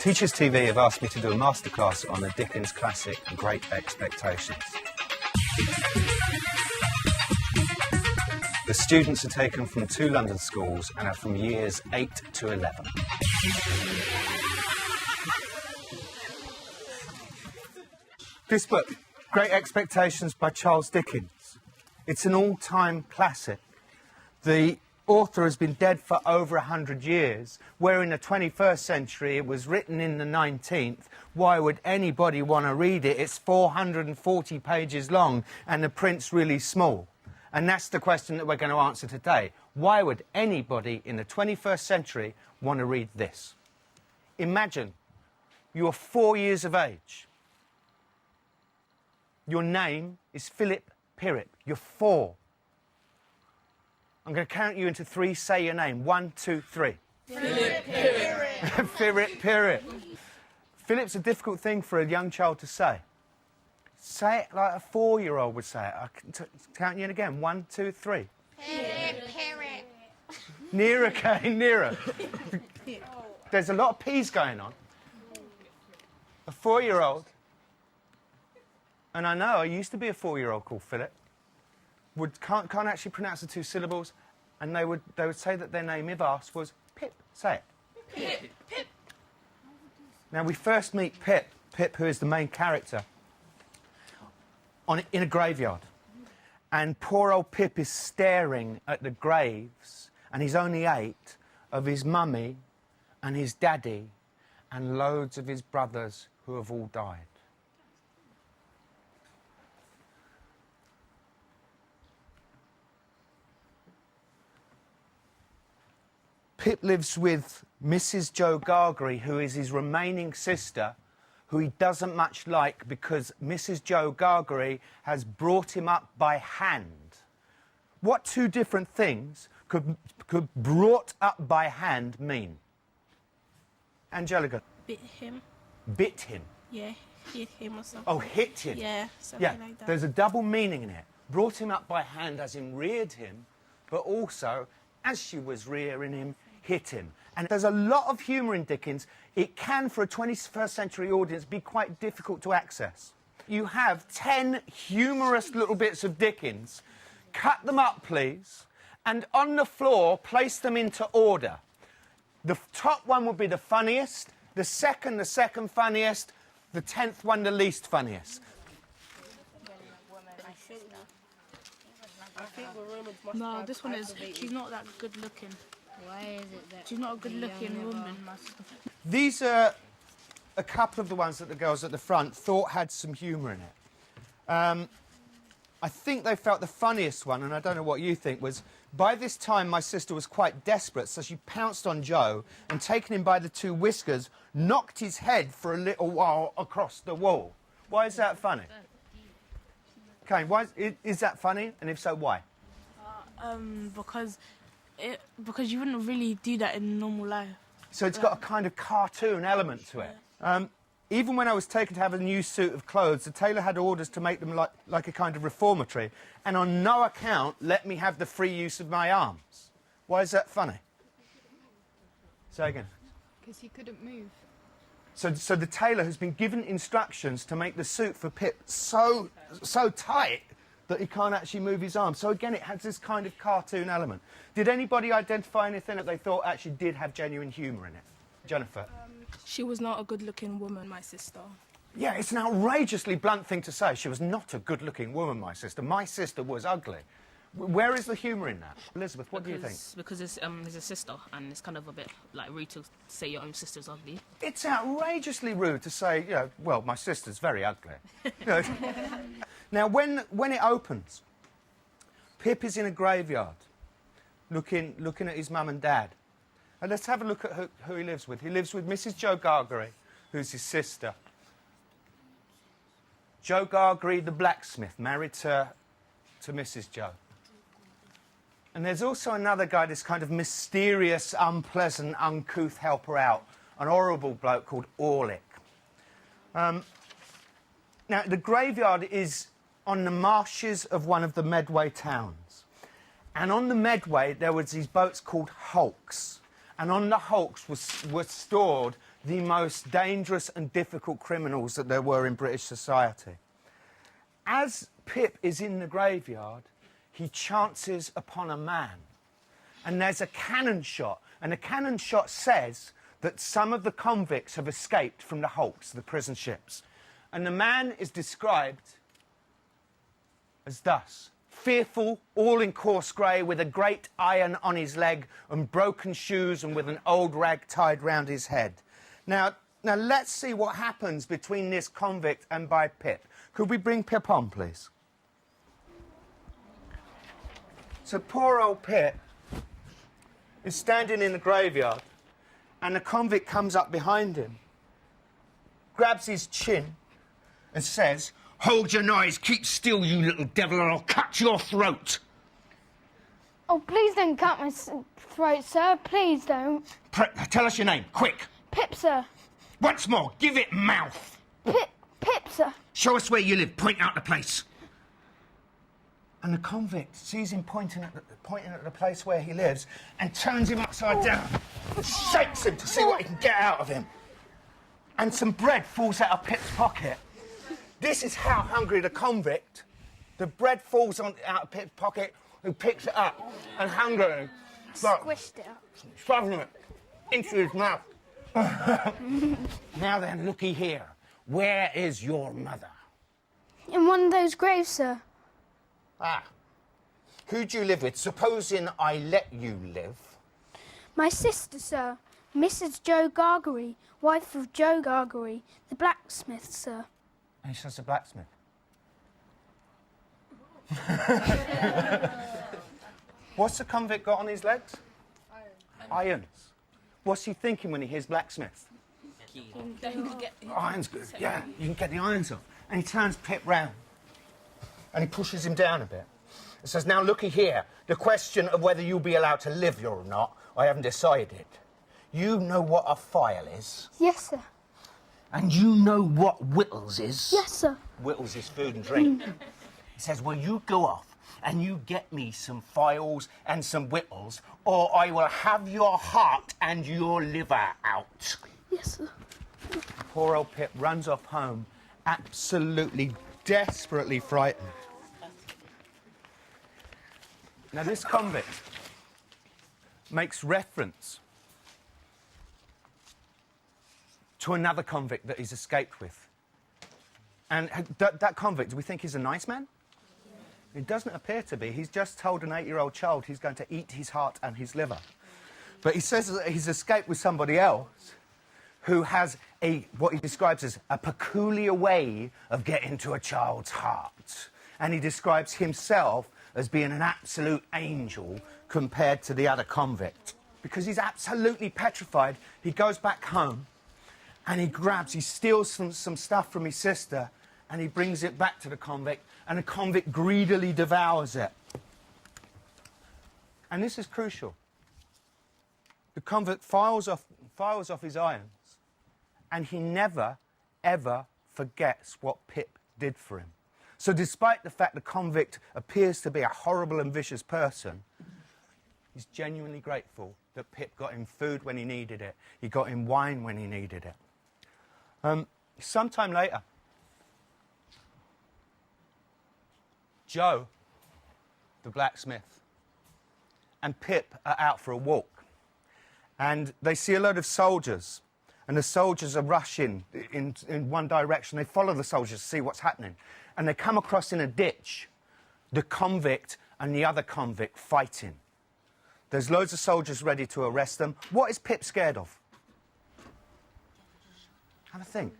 Teachers TV have asked me to do a masterclass on the Dickens classic Great Expectations. The students are taken from 2 London schools and are from years 8 to 11. This book, Great Expectations by Charles Dickens, it's an all-time classic. The author has been dead for over 100 years, where in the 21st century it was written in the 19th. Why would anybody want to read it? It's 440 pages long and the print's really small. And that's the question that we're going to answer today. Why would anybody in the 21st century want to read this? Imagine you're 4 years of age. Your name is Philip Pirrip. You're 4. I'm going to count you into 3. Say your name. 1, 2, 3. Philip Pirrip. Philip Pirrip. Philip's a difficult thing for a young child to say. Say it like a 4-year-old would say it. I can count you in again. 1, 2, 3. Philip Pirrip. Nearer, Kay, nearer. There's a lot of P's going on. A 4-year-old. And I know, I used to be a 4-year-old called Philip. Can't actually pronounce the 2 syllables, and they would say that their name, if asked, was Pip. Say it. Pip. Pip. Now we first meet Pip, who is the main character, in a graveyard. And poor old Pip is staring at the graves, and he's only 8, of his mummy and his daddy and loads of his brothers who have all died. Pip lives with Mrs. Jo Gargery, who is his remaining sister, who he doesn't much like because Mrs. Jo Gargery has brought him up by hand. What 2 different things could brought up by hand mean? Angelica? Bit him. Bit him? Yeah, hit him or something. Oh, hit him? Yeah, something like that. There's a double meaning in it. Brought him up by hand as in reared him, but also, as she was rearing him, hit him. And there's a lot of humour in Dickens. It can, for a 21st century audience, be quite difficult to access. You have 10 humorous little bits of Dickens. Cut them up, please, and on the floor, place them into order. The top one would be the funniest, the second funniest, the 10th one the least funniest. No, this one is, she's not that good looking. Why is it that She's not a good looking woman, my sister. These are a couple of the ones that the girls at the front thought had some humour in it. I think they felt the funniest one, and I don't know what you think, was by this time my sister was quite desperate, so she pounced on Joe and, taking him by the 2 whiskers, knocked his head for a little while across the wall. Why is that funny? Kane, is that funny? And if so, why? Because you wouldn't really do that in normal life. So it's got a kind of cartoon element to it. Even when I was taken to have a new suit of clothes, the tailor had orders to make them like a kind of reformatory, and on no account let me have the free use of my arms. Why is that funny? Say again. Because he couldn't move. So the tailor has been given instructions to make the suit for Pip so tight that he can't actually move his arms. So again, it has this kind of cartoon element. Did anybody identify anything that they thought actually did have genuine humour in it? Jennifer? She was not a good looking woman, my sister. Yeah, it's an outrageously blunt thing to say. She was not a good looking woman, my sister. My sister was ugly. Where is the humour in that? Elizabeth, what do you think? Because it's a sister, and it's kind of a bit like rude to say your own sister's ugly. It's outrageously rude to say, you know, well, my sister's very ugly. You know. Now, when it opens, Pip is in a graveyard, looking at his mum and dad. And let's have a look at who he lives with. He lives with Mrs. Jo Gargery, who's his sister. Jo Gargery, the blacksmith, married to Mrs. Jo. And there's also another guy, this kind of mysterious, unpleasant, uncouth helper out, an horrible bloke called Orlick. Now, the graveyard is on the marshes of one of the Medway towns. And on the Medway, there was these boats called hulks. And on the hulks were stored the most dangerous and difficult criminals that there were in British society. As Pip is in the graveyard, he chances upon a man. And there's a cannon shot, and the cannon shot says that some of the convicts have escaped from the hulks, the prison ships. And the man is described as thus: fearful, all in coarse grey, with a great iron on his leg and broken shoes and with an old rag tied round his head. Now let's see what happens between this convict and by Pip. Could we bring Pip on, please? So poor old Pip is standing in the graveyard, and the convict comes up behind him, grabs his chin and says, "Hold your noise, keep still, you little devil, or I'll cut your throat." Oh, please don't cut my throat, sir. Please don't. Tell us your name, quick. Pip, sir. Once more, give it mouth. Pip, sir. Show us where you live, point out the place. And the convict sees him pointing at the place where he lives and turns him upside down, shakes him to see what he can get out of him. And some bread falls out of Pip's pocket. This is how hungry the convict. The bread falls out of Pip's pocket, who picks it up and hungry. Squished it up. Shoving it into his mouth. Now then, looky here. Where is your mother? In one of those graves, sir. Ah. Who do you live with? Supposing I let you live. My sister, sir. Mrs. Joe Gargery, wife of Joe Gargery, the blacksmith, sir. And he's just a blacksmith. What's the convict got on his legs? Irons. What's he thinking when he hears blacksmith? Irons good. Yeah, you can get the irons off. And he turns Pip round and he pushes him down a bit. He says, "Now looky here. The question of whether you'll be allowed to live here or not, I haven't decided. You know what a file is? Yes, sir. And you know what whittles is? Yes, sir. Whittles is food and drink." He says, "Well, you go off and you get me some files and some whittles, or I will have your heart and your liver out." Yes, sir. Poor old Pip runs off home, absolutely, desperately frightened. Now, this convict makes reference to another convict that he's escaped with. And that convict, do we think he's a nice man? It doesn't appear to be. He's just told an 8-year-old child he's going to eat his heart and his liver. But he says that he's escaped with somebody else who has what he describes as a peculiar way of getting to a child's heart. And he describes himself as being an absolute angel compared to the other convict. Because he's absolutely petrified, he goes back home and he steals some stuff from his sister and he brings it back to the convict, and the convict greedily devours it. And this is crucial. The convict files off his irons, and he never, ever forgets what Pip did for him. So despite the fact the convict appears to be a horrible and vicious person, he's genuinely grateful that Pip got him food when he needed it. He got him wine when he needed it. Sometime later, Joe, the blacksmith, and Pip are out for a walk. And they see a load of soldiers. And the soldiers are rushing in one direction. They follow the soldiers to see what's happening. And they come across in a ditch the convict and the other convict fighting. There's loads of soldiers ready to arrest them. What is Pip scared of? Have a think.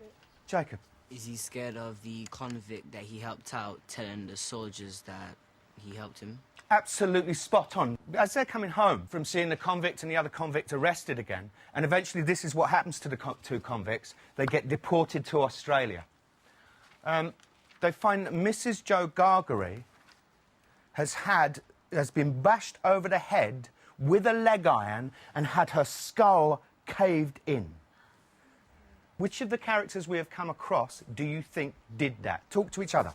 Jacob. Is he scared of the convict that he helped out telling the soldiers that he helped him? Absolutely spot on. As they're coming home from seeing the convict and the other convict arrested again, and eventually this is what happens to the two convicts, they get deported to Australia. They find that Mrs. Joe Gargery has been bashed over the head with a leg iron and had her skull caved in. Which of the characters we have come across do you think did that? Talk to each other.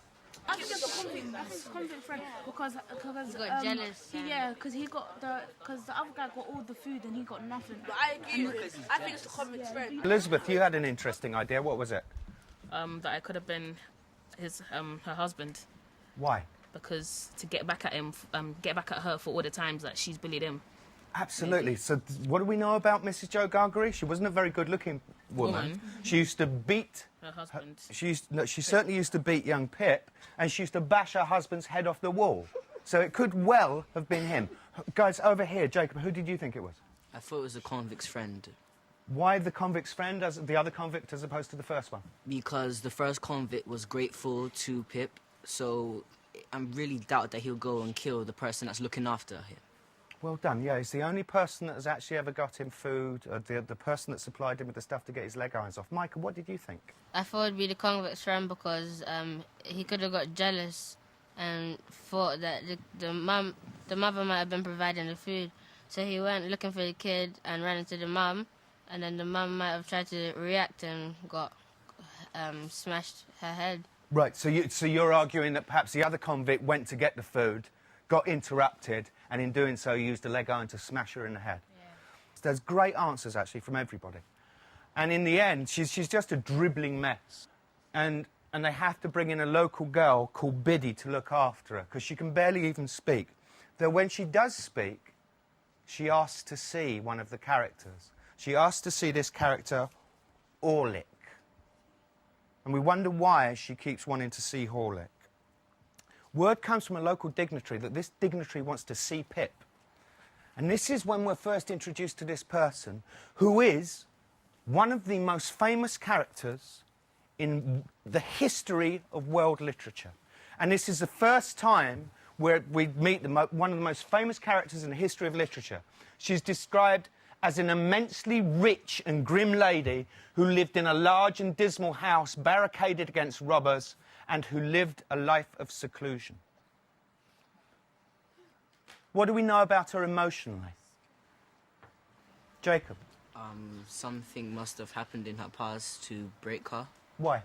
I think it's convict friend because He got jealous, because he got because the other guy got all the food and he got nothing. But I agree. I think it's the convict's friend. Elizabeth, you had an interesting idea. What was it? That I could have been her husband, Why? because to get back at him, get back at her for all the times that she's bullied him. Absolutely. So what do we know about Mrs. Joe Gargery? She wasn't a very good-looking woman. She used to beat... Her husband. She certainly used to beat young Pip, and she used to bash her husband's head off the wall. So it could well have been him. Guys, over here, Jacob, who did you think it was? I thought it was the convict's friend. Why the convict's friend, as the other convict, as opposed to the first one? Because the first convict was grateful to Pip, so I really doubt that he'll go and kill the person that's looking after him. Well done, yeah. He's the only person that has actually ever got him food, the person that supplied him with the stuff to get his leg irons off. Michael, what did you think? I thought it'd be the convict's friend because he could have got jealous and thought that the mother might have been providing the food. So he went looking for the kid and ran into the mum, and then the mum might have tried to react and got smashed her head. Right, so you're arguing that perhaps the other convict went to get the food, got interrupted, and in doing so used a leg iron to smash her in the head. Yeah. There's great answers, actually, from everybody. And in the end, she's just a dribbling mess. And they have to bring in a local girl called Biddy to look after her, because she can barely even speak. Though when she does speak, she asks to see one of the characters. She asks to see this character, Orlick. And we wonder why she keeps wanting to see Orlick. Word comes from a local dignitary that this dignitary wants to see Pip. And this is when we're first introduced to this person, who is one of the most famous characters in the history of world literature. And this is the first time where we meet one of the most famous characters in the history of literature. She's described as an immensely rich and grim lady who lived in a large and dismal house barricaded against robbers and who lived a life of seclusion. What do we know about her emotionally? Jacob? Something must have happened in her past to break her. Why?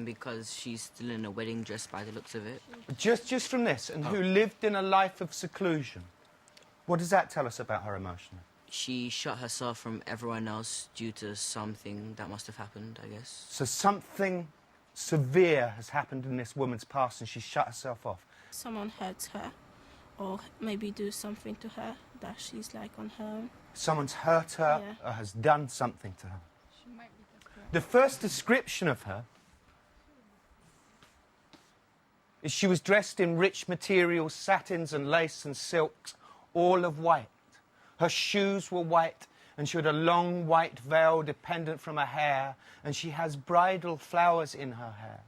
Because she's still in a wedding dress by the looks of it. Just from this, and who lived in a life of seclusion. What does that tell us about her emotionally? She shut herself from everyone else due to something that must have happened, I guess. So something severe has happened in this woman's past and she shut herself off. Someone hurts her, or maybe do something to her that she's like on her own. Someone's hurt her or has done something to her. She might be desperate. The first description of her is she was dressed in rich materials, satins and lace and silks, all of white. Her shoes were white, and she had a long white veil dependent from her hair, and she has bridal flowers in her hair.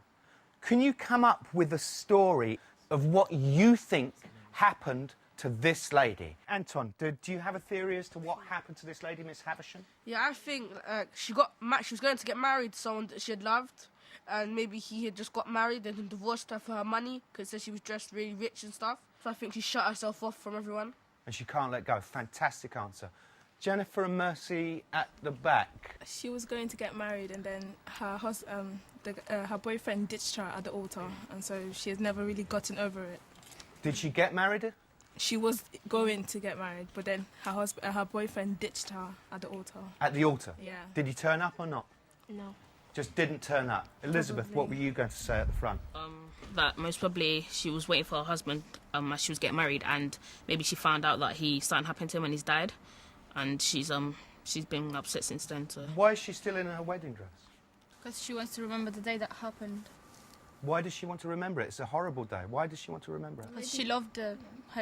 Can you come up with a story of what you think happened to this lady? Anton, do you have a theory as to what happened to this lady, Miss Havisham? Yeah, I think she was going to get married to someone that she had loved, and maybe he had just got married and then divorced her for her money because she was dressed really rich and stuff. So I think she shut herself off from everyone. And she can't let go. Fantastic answer. Jennifer and Mercy at the back. She was going to get married, and then her boyfriend ditched her at the altar, and so she has never really gotten over it. Did she get married? She was going to get married, but then her boyfriend ditched her at the altar. At the altar? Yeah. Did he turn up or not? No. Just didn't turn up. Elizabeth, what were you going to say at the front? That most probably she was waiting for her husband as she was getting married, and maybe she found out that something happened to him and he's died, and she's been upset since then. So. Why is she still in her wedding dress? Because she wants to remember the day that happened. Why does she want to remember it? It's a horrible day. Why does she want to remember it? Because she loved her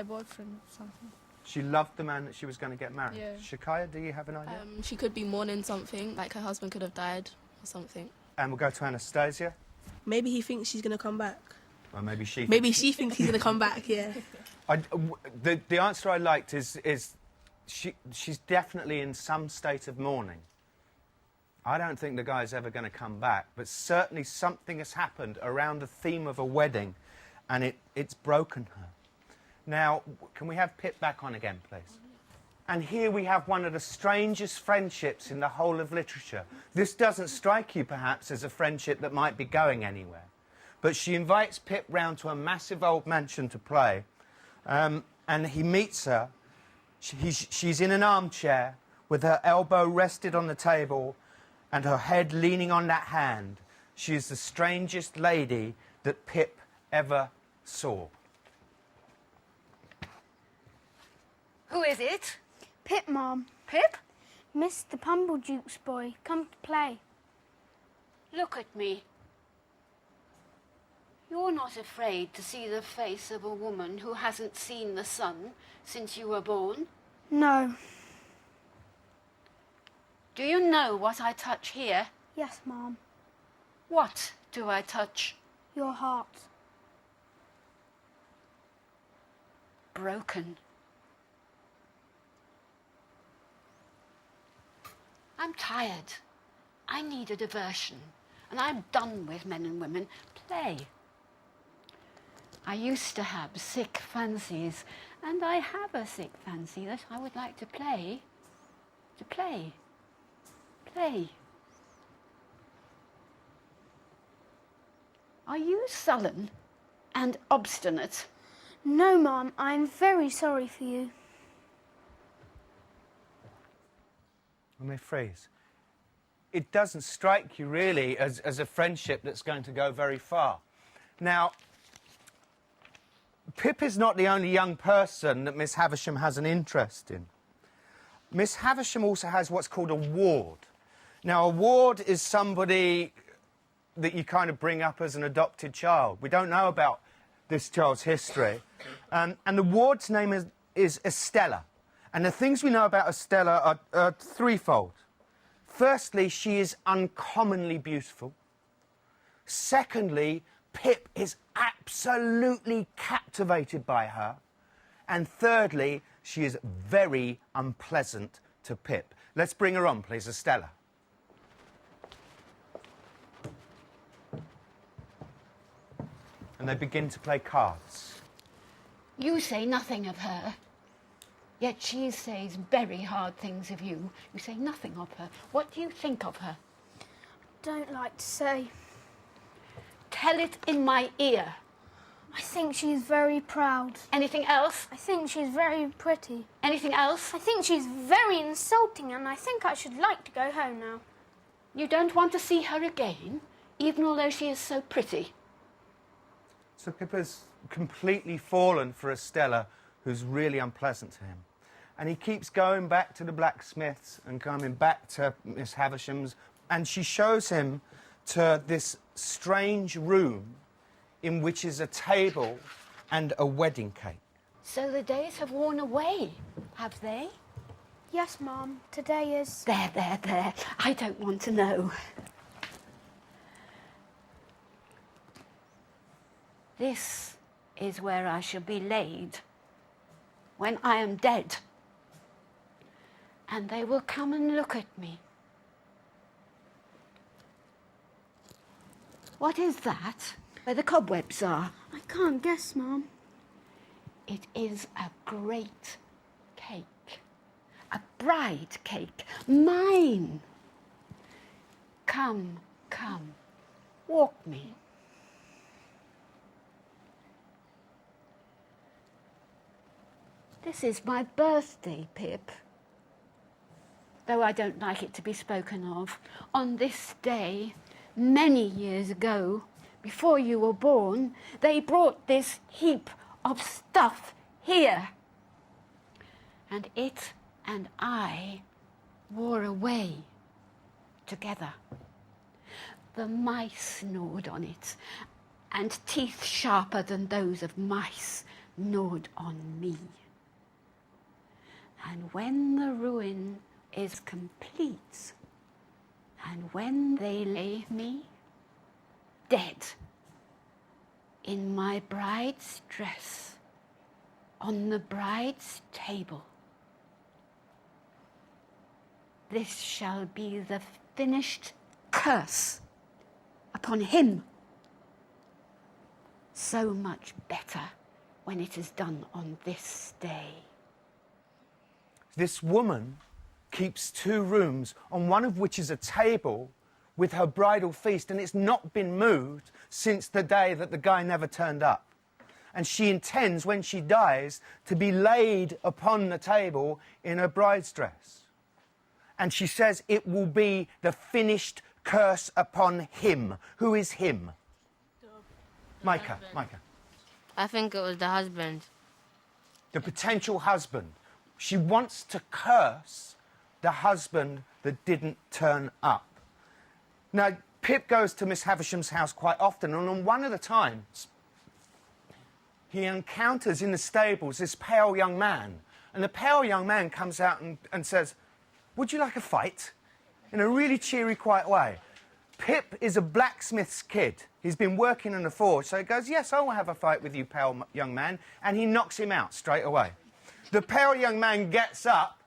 boyfriend or something. She loved the man that she was going to get married. Yeah. Shakaya, do you have an idea? She could be mourning something, like her husband could have died or something. And we'll go to Anastasia. Maybe he thinks she's going to come back. Or maybe she... Maybe she thinks he's going to come back, yeah. The answer I liked is she's definitely in some state of mourning. I don't think the guy's ever going to come back, but certainly something has happened around the theme of a wedding, and it's broken her. Now, can we have Pip back on again, please? And here we have one of the strangest friendships in the whole of literature. This doesn't strike you, perhaps, as a friendship that might be going anywhere. But she invites Pip round to a massive old mansion to play, and he meets her. She's in an armchair with her elbow rested on the table and her head leaning on that hand. She is the strangest lady that Pip ever saw. Who is it? Pip, Mom. Pip? Mr. Pumbleduke's boy. Come to play. Look at me. You're not afraid to see the face of a woman who hasn't seen the sun since you were born? No. Do you know what I touch here? Yes, Mom. What do I touch? Your heart. Broken. I'm tired. I need a diversion. And I'm done with men and women. Play. I used to have sick fancies, and I have a sick fancy that I would like to play. To play. Play. Are you sullen and obstinate? No, Mom. I'm very sorry for you. Let me freeze. It doesn't strike you, really, as a friendship that's going to go very far. Now, Pip is not the only young person that Miss Havisham has an interest in. Miss Havisham also has what's called a ward. Now, a ward is somebody that you kind of bring up as an adopted child. We don't know about this child's history. And the ward's name is Estella. And the things we know about Estella are threefold. Firstly, she is uncommonly beautiful. Secondly, Pip is absolutely captivated by her. And thirdly, she is very unpleasant to Pip. Let's bring her on, please, Estella. And they begin to play cards. You say nothing of her, yet she says very hard things of you. You say nothing of her. What do you think of her? Don't like to say. Tell it in my ear. I think she's very proud. Anything else? I think she's very pretty. Anything else? I think she's very insulting, and I think I should like to go home now. You don't want to see her again, even although she is so pretty? So Pip has completely fallen for Estella, who's really unpleasant to him. And he keeps going back to the blacksmiths and coming back to Miss Havisham's, and she shows him to this strange room in which is a table and a wedding cake. So the days have worn away, have they? Yes, Mom. Today is... There. I don't want to know. This is where I shall be laid when I am dead. And they will come and look at me. What is that? Where the cobwebs are? I can't guess, Mom. It is a great cake. A bride cake. Mine. Come. Walk me. This is my birthday, Pip. Though I don't like it to be spoken of. On this day, many years ago, before you were born, they brought this heap of stuff here. And it and I wore away together. The mice gnawed on it, and teeth sharper than those of mice gnawed on me. And when the ruin is complete, and when they lay me dead in my bride's dress on the bride's table, this shall be the finished curse upon him. So much better when it is done on this day. This woman keeps two rooms, on one of which is a table with her bridal feast, and it's not been moved since the day that the guy never turned up. And she intends, when she dies, to be laid upon the table in her bride's dress. And she says it will be the finished curse upon him. Who is him? Micah. I think it was the husband. The potential husband. She wants to curse the husband that didn't turn up. Now, Pip goes to Miss Havisham's house quite often, and on one of the times, he encounters in the stables this pale young man. And the pale young man comes out and says, "Would you like a fight?" In a really cheery, quiet way. Pip is a blacksmith's kid. He's been working in the forge, so he goes, "Yes, I will have a fight with you, pale young man," and he knocks him out straight away. The pale young man gets up,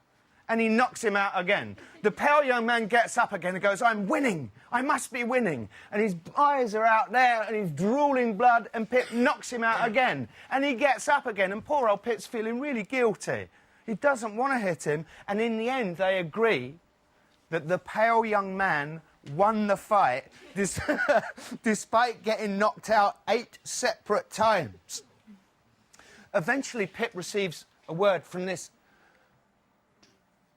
and he knocks him out again. The pale young man gets up again and goes, "I'm winning. I must be winning." And his eyes are out there, and he's drooling blood, and Pip knocks him out again. And he gets up again, and poor old Pip's feeling really guilty. He doesn't want to hit him, and in the end, they agree that the pale young man won the fight despite getting knocked out 8 separate times. Eventually, Pip receives a word from this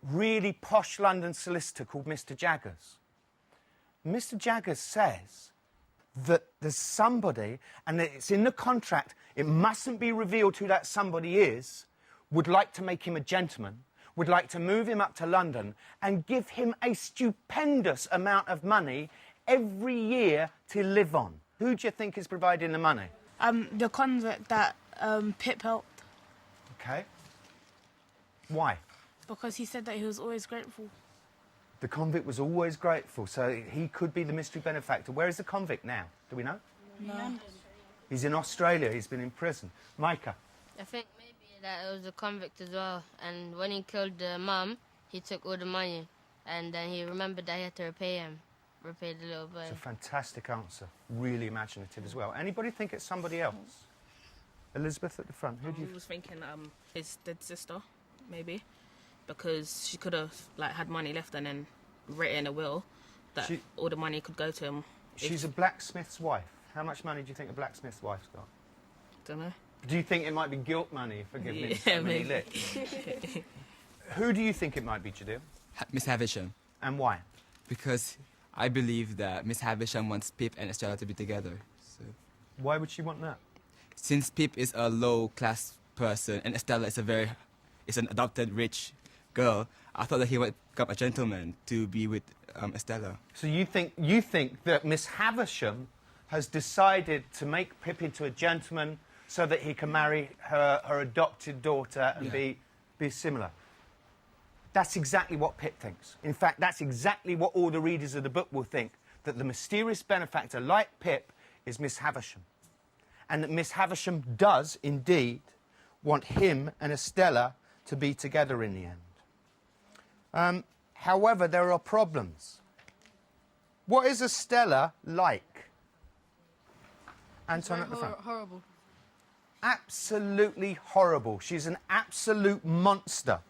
really posh London solicitor called Mr. Jaggers. Mr. Jaggers says that there's somebody, and it's in the contract, it mustn't be revealed who that somebody is, would like to make him a gentleman, would like to move him up to London and give him a stupendous amount of money every year to live on. Who do you think is providing the money? The convict that Pip helped. OK. Why? Because he said that he was always grateful. The convict was always grateful, so he could be the mystery benefactor. Where is the convict now? Do we know? No. He's in Australia. He's been in prison. Micah? I think maybe that it was a convict as well. And when he killed the mum, he took all the money. And then he remembered that he had to repay the little boy. It's a fantastic answer. Really imaginative as well. Anybody think it's somebody else? Elizabeth at the front. Who do you... I was thinking his dead sister, maybe. Because she could have had money left and then written a will that all the money could go to him. She's a blacksmith's wife. How much money do you think a blacksmith's wife's got? Don't know. Do you think it might be guilt money for giving him so many licks? Who do you think it might be, Jadil? Miss Havisham. And why? Because I believe that Miss Havisham wants Pip and Estella to be together. So. Why would she want that? Since Pip is a low-class person and Estella is an adopted rich girl, I thought that he would become a gentleman to be with Estella. So you think that Miss Havisham has decided to make Pip into a gentleman so that he can marry her adopted daughter and be similar? That's exactly what Pip thinks. In fact, that's exactly what all the readers of the book will think, that the mysterious benefactor, like Pip, is Miss Havisham. And that Miss Havisham does, indeed, want him and Estella to be together in the end. However, there are problems. What is Estella like? Anton at the front. Horrible. Absolutely horrible. She's an absolute monster.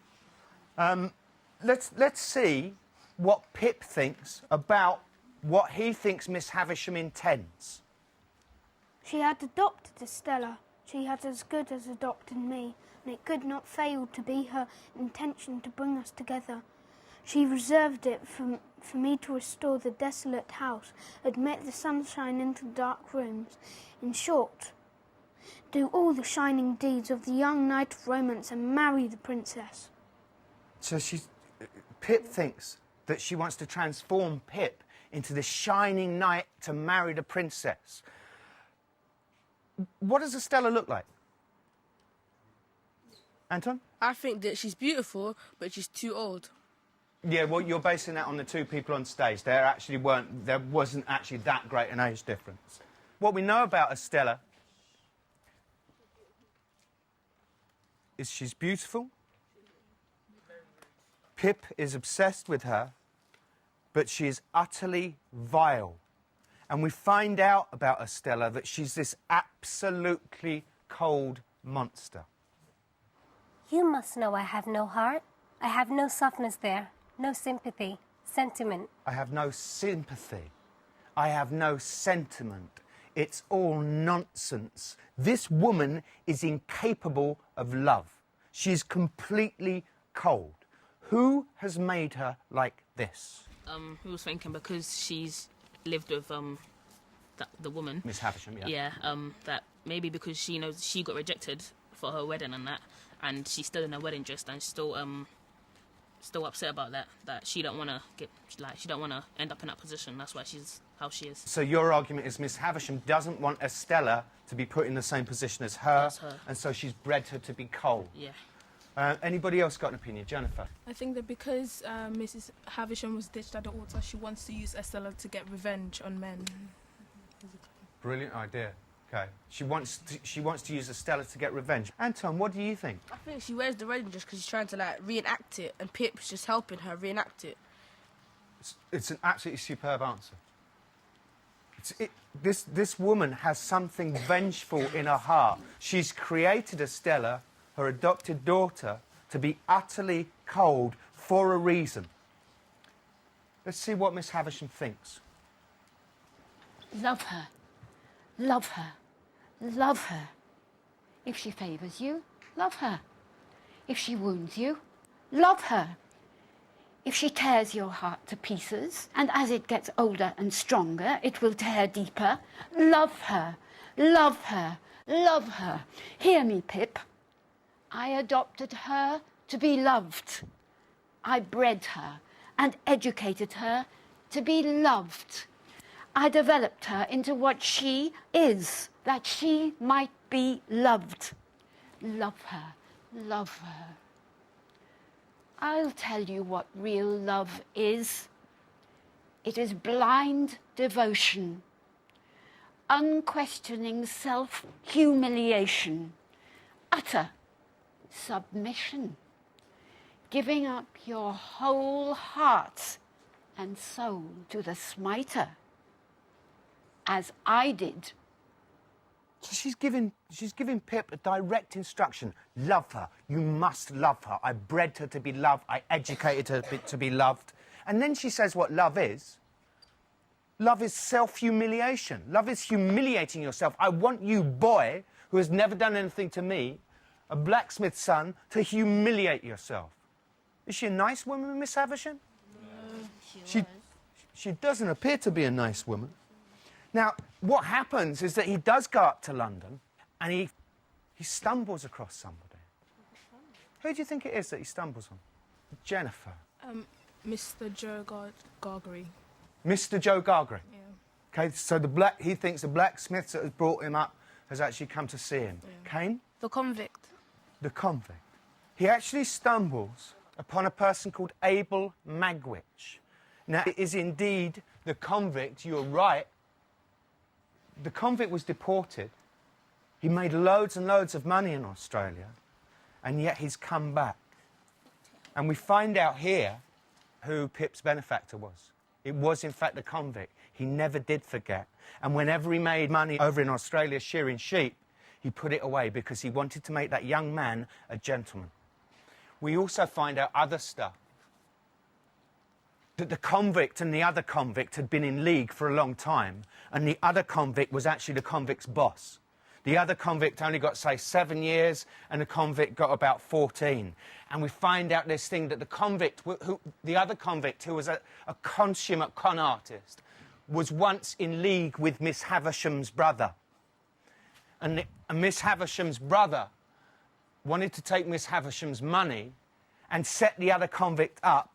Let's see what Pip thinks about what he thinks Miss Havisham intends. She had adopted Estella. She had as good as adopted me, and it could not fail to be her intention to bring us together. She reserved it for me to restore the desolate house, admit the sunshine into the dark rooms. In short, do all the shining deeds of the young knight of romance and marry the princess. So Pip thinks that she wants to transform Pip into the shining knight to marry the princess. What does Estella look like? Anton? I think that she's beautiful, but she's too old. Yeah, well, you're basing that on the two people on stage. There wasn't actually that great an age difference. What we know about Estella is she's beautiful. Pip is obsessed with her, but she is utterly vile. And we find out about Estella that she's this absolutely cold monster. You must know I have no heart. I have no softness there, no sympathy. Sentiment. I have no sympathy. I have no sentiment. It's all nonsense. This woman is incapable of love. She's completely cold. Who has made her like this? Who was thinking because she's lived with the woman, Miss Havisham, yeah. Yeah, that maybe because she knows she got rejected for her wedding and that, and she's still in her wedding dress and still upset about that. That she don't want to end up in that position. That's why she's how she is. So your argument is Miss Havisham doesn't want Estella to be put in the same position as her, and so she's bred her to be cold. Yeah. Anybody else got an opinion? Jennifer? I think that because Mrs. Havisham was ditched at the altar, she wants to use Estella to get revenge on men. Brilliant idea. Okay. She wants to use Estella to get revenge. Anton, what do you think? I think she wears the wedding dress because she's trying to like reenact it, and Pip's just helping her reenact it. It's an absolutely superb answer. This woman has something vengeful in her heart. She's created Estella, her adopted daughter, to be utterly cold for a reason. Let's see what Miss Havisham thinks. Love her. Love her. Love her. If she favours you, love her. If she wounds you, love her. If she tears your heart to pieces, and as it gets older and stronger, it will tear deeper, love her. Love her. Love her. Hear me, Pip. I adopted her to be loved. I bred her and educated her to be loved. I developed her into what she is, that she might be loved. Love her, love her. I'll tell you what real love is. It is blind devotion, unquestioning self-humiliation, utter submission, giving up your whole heart and soul to the smiter, as I did. So she's giving Pip a direct instruction. Love her. You must love her. I bred her to be loved. I educated her to be loved. And then she says what love is. Love is self-humiliation. Love is humiliating yourself. I want you, boy, who has never done anything to me, a blacksmith's son, to humiliate yourself. Is she a nice woman, Miss Havisham? No, she doesn't appear to be a nice woman. Now, what happens is that he does go up to London and he stumbles across somebody. Who do you think it is that he stumbles on? Jennifer. Mr. Joe Gargery. Mr. Joe Gargery? Yeah. Okay, so he thinks the blacksmith that has brought him up has actually come to see him. Yeah. Kane? The convict. The convict. He actually stumbles upon a person called Abel Magwitch. Now, it is indeed the convict, you're right. The convict was deported. He made loads and loads of money in Australia, and yet he's come back. And we find out here who Pip's benefactor was. It was, in fact, the convict. He never did forget. And whenever he made money over in Australia shearing sheep, he put it away because he wanted to make that young man a gentleman. We also find out other stuff. That the convict and the other convict had been in league for a long time, and the other convict was actually the convict's boss. The other convict only got, say, 7 years, and the convict got about 14. And we find out this thing that the other convict, who was a consummate con artist, was once in league with Miss Havisham's brother. And Miss Havisham's brother wanted to take Miss Havisham's money and set the other convict up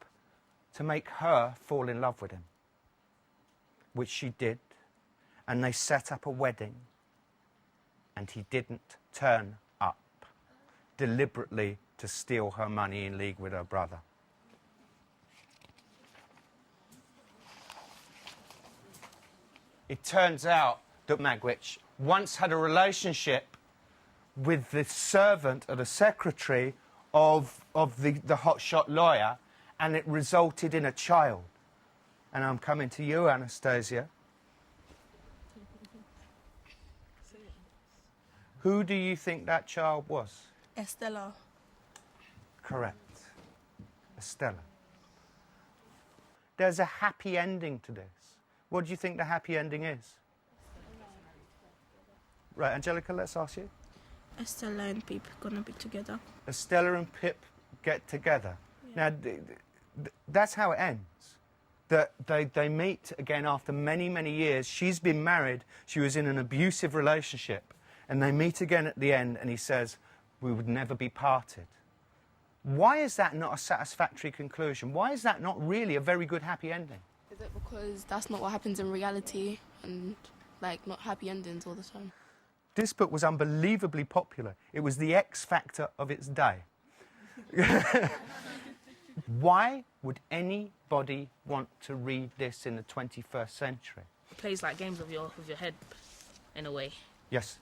to make her fall in love with him, which she did, and they set up a wedding, and he didn't turn up, deliberately to steal her money in league with her brother. It turns out that Magwitch once had a relationship with the servant or the secretary of the hotshot lawyer, and it resulted in a child. And I'm coming to you, Anastasia. Who do you think that child was? Estella. Correct. Estella. there's a happy ending to this. What do you think the happy ending is? Right, Angelica, let's ask you. Estella and Pip gonna be together. Estella and Pip get together. Now, that's how it ends. That they meet again after many, many years. She's been married. She was in an abusive relationship. And they meet again at the end, and he says, we would never be parted. Why is that not a satisfactory conclusion? Why is that not really a very good happy ending? Is it because that's not what happens in reality and, like, not happy endings all the time? This book was unbelievably popular. It was the X factor of its day. Why would anybody want to read this in the 21st century? It plays like games with your head, in a way. Yes.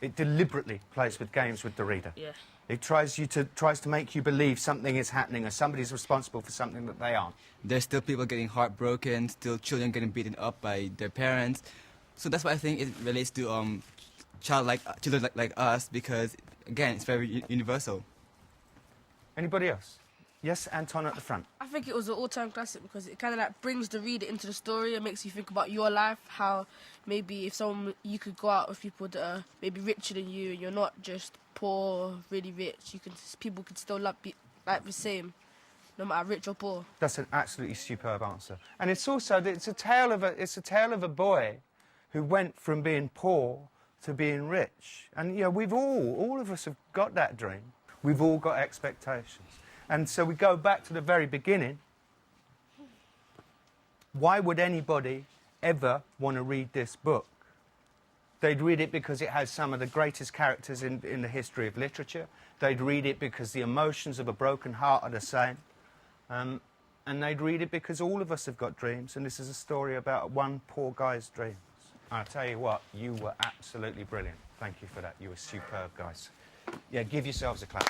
It deliberately plays with games with the reader. Yeah. It tries to make you believe something is happening or somebody's responsible for something that they aren't. There's still people getting heartbroken, still children getting beaten up by their parents. So that's why I think it relates to children like us, because, again, it's very universal. Anybody else? Yes, Anton at the front. I think it was an all-time classic because it kind of like brings the reader into the story. It makes you think about your life, how maybe if you could go out with people that are maybe richer than you, and you're not just poor, really rich. People could still be like the same, no matter rich or poor. That's an absolutely superb answer. And it's also it's a tale of a boy who went from being poor to being rich. And you know, we've all of us have got that dream. We've all got expectations. And so we go back to the very beginning. Why would anybody ever want to read this book? They'd read it because it has some of the greatest characters in the history of literature. They'd read it because the emotions of a broken heart are the same. And they'd read it because all of us have got dreams, and this is a story about one poor guy's dreams. I'll tell you what, you were absolutely brilliant. Thank you for that. You were superb, guys. Yeah, give yourselves a clap.